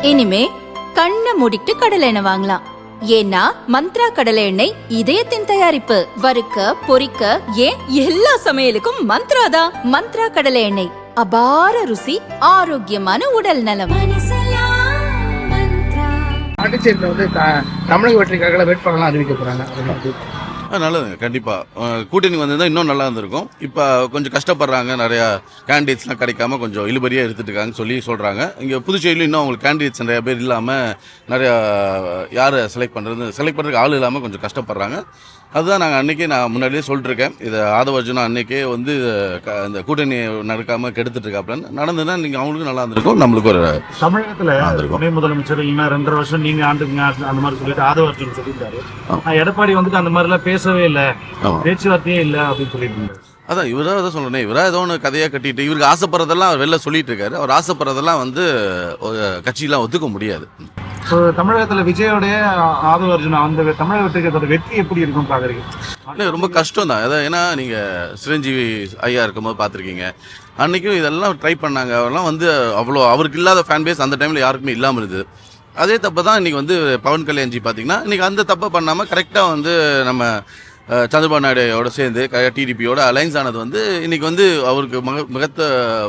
இனிமே கண்ணை மூடிட்டு கடலை எண்ணெய் வாங்கலாம். ஏன்னா மந்த்ரா கடலை எண்ணெய் இதயத்தின் தயாரிப்பு. வறுக்க பொரிக்க ஏன் எல்லா சமையலுக்கும் மந்த்ரா தான். மந்த்ரா கடலை எண்ணெய், அபார ருசி, ஆரோக்கியமான உடல் நலம். பாண்டிச்சேரியில் வந்து தமிழக வெற்றிக்காக வேட்பாளர்லாம் அறிவிக்க போறாங்க. நல்லதுங்க. கண்டிப்பாக கூட்டணி வந்திருந்தால் இன்னும் நல்லா இருந்திருக்கும். இப்போ கொஞ்சம் கஷ்டப்படுறாங்க, நிறையா கேண்டிடேட்ஸ்லாம் கிடைக்காம கொஞ்சம் இழுபறியாக எடுத்துட்டு இருக்காங்கன்னு சொல்கிறாங்க. இங்கே புதுச்சேரியில் இன்னும் அவங்களுக்கு கேண்டிடேட்ஸ் நிறையா பேர் இல்லாமல் நிறையா யாரை செலக்ட் பண்ணுறதுக்கு ஆள் இல்லாமல் கொஞ்சம் கஷ்டப்படுறாங்க. அதுதான் நான் முன்னாடியே சொல்லிட்டுருக்கேன். இதை ஆதவர்ஜுனா அன்னைக்கே வந்து இந்த கூட்டணி நடக்காமல் கெடுத்துட்டு இருக்காப்லன்னு நடந்ததுன்னா நீங்கள் அவங்களுக்கும் நல்லா இருந்திருக்கும், நம்மளுக்கு ஒரு தமிழகத்தில் துணை முதலமைச்சர் இன்னும் 2.5 வருஷம் நீங்கள் ஆண்டுங்க அந்த மாதிரி சொல்லிட்டு ஆதவர்ஜுன் சொல்லியிருந்தாரு. எடப்பாடி வந்துட்டு அந்த மாதிரிலாம் பேசவே இல்லை, பேச்சுவார்த்தையே இல்லை அப்படின்னு சொல்லிட்டு இருந்தாரு. அதான் இவராக தான் சொல்லணும். இவராக ஏதோ ஒன்று கதையாக கட்டிட்டு இவருக்கு ஆசைப்படுறதெல்லாம் அவர் வெளில சொல்லிட்டு இருக்காரு. அவர் ஆசைப்படுறதெல்லாம் வந்து கட்சியெல்லாம் ஒத்துக்க முடியாது. தமிழகத்தில் விஜயோடைய ஆதவர்ஜுனா அந்த தமிழக வெற்றி எப்படி இருக்கும் பாக்குறீங்க? இல்லை, ரொம்ப கஷ்டம் தான். அதான் ஏன்னா நீங்கள் சிரஞ்சீவி ஐயா இருக்கும்போது பார்த்துருக்கீங்க, அன்றைக்கும் இதெல்லாம் ட்ரை பண்ணாங்க. அவரெல்லாம் வந்து அவ்வளோ அவருக்கு இல்லாத ஃபேன் பேஸ் அந்த டைமில் யாருக்குமே இல்லாமல் இருந்தது. அதே தப்பை தான் இன்றைக்கி வந்து பவன் கல்யாண்ஜி பார்த்தீங்கன்னா இன்றைக்கி அந்த தப்பை பண்ணாமல் கரெக்டாக வந்து நம்ம சந்திரபாபு நாயுடையோட சேர்ந்து டிடிபியோட அலைன்ஸ் ஆனது வந்து இன்றைக்கி வந்து அவருக்கு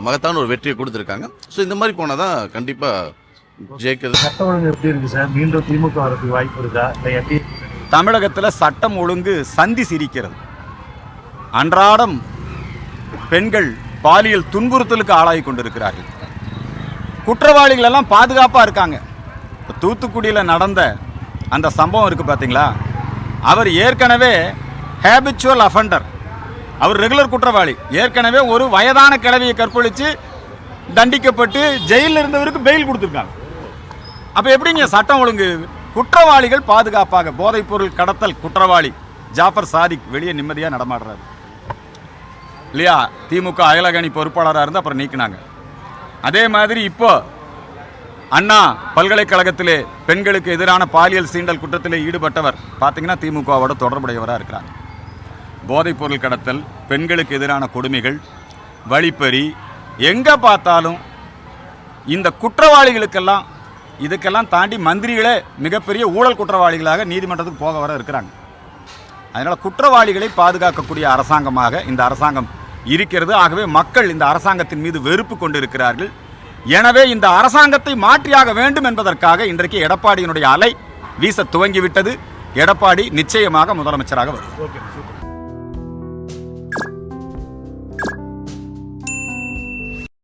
மகத்தான ஒரு வெற்றியை கொடுத்துருக்காங்க. ஸோ இந்த மாதிரி போனால் தான் கண்டிப்பாக ஜெயிக்கிறது. சட்டம் ஒழுங்கு எப்படி இருக்கு சார்? மீண்டும் திமுக வரதுக்கு வாய்ப்பு இருக்கா? தமிழகத்தில் சட்டம் ஒழுங்கு சந்தி சிரிக்கிறது. அன்றாடம் பெண்கள் பாலியல் துன்புறுத்தலுக்கு ஆளாகி கொண்டிருக்கிறார்கள். குற்றவாளிகள் எல்லாம் பாதுகாப்பாக இருக்காங்க. தூத்துக்குடியில் நடந்த அந்த சம்பவம் இருக்குது பார்த்தீங்களா, அவர் ஏற்கனவே ஹேபிச்சுவல் அஃபண்டர், அவர் ரெகுலர் குற்றவாளி. ஏற்கனவே ஒரு வயதான கிழவியை கற்பழித்து தண்டிக்கப்பட்டு ஜெயிலில் இருந்தவருக்கு பெயில் கொடுத்துருக்காங்க. அப்போ எப்படிங்க சட்டம் ஒழுங்கு? குற்றவாளிகள் பாதுகாப்பாக, போதைப்பொருள் கடத்தல் குற்றவாளி ஜாஃபர் சாதிக் வெளியே நிம்மதியாக நடமாடுறாரு இல்லையா? திமுக அயலகணி பொறுப்பாளராக இருந்து அப்புறம் நீக்கினாங்க. அதே மாதிரி இப்போ அண்ணா பல்கலைக்கழகத்திலே பெண்களுக்கு எதிரான பாலியல் சீண்டல் குற்றத்திலே ஈடுபட்டவர் பார்த்தீங்கன்னா திமுகவோட தொடர்புடையவராக இருக்கிறார். போதைப்பொருள் கடத்தல், பெண்களுக்கு எதிரான கொடுமைகள், வழிப்பறி, எங்கே பார்த்தாலும் இந்த குற்றவாளிகளுக்கெல்லாம் இதுக்கெல்லாம் தாண்டி மந்திரிகளே மிகப்பெரிய ஊழல் குற்றவாளிகளாக நீதிமன்றத்துக்கு போக வர இருக்கிறாங்க. அதனால் குற்றவாளிகளை பாதுகாக்கக்கூடிய அரசாங்கமாக இந்த அரசாங்கம் இருக்கிறது. ஆகவே மக்கள் இந்த அரசாங்கத்தின் மீது வெறுப்பு கொண்டிருக்கிறார்கள். எனவே இந்த அரசாங்கத்தை மாற்றியாக வேண்டும் என்பதற்காக இன்றைக்கு எடப்பாடியினுடைய அலை வீச துவங்கிவிட்டது. எடப்பாடி நிச்சயமாக முதலமைச்சராக வருவார்.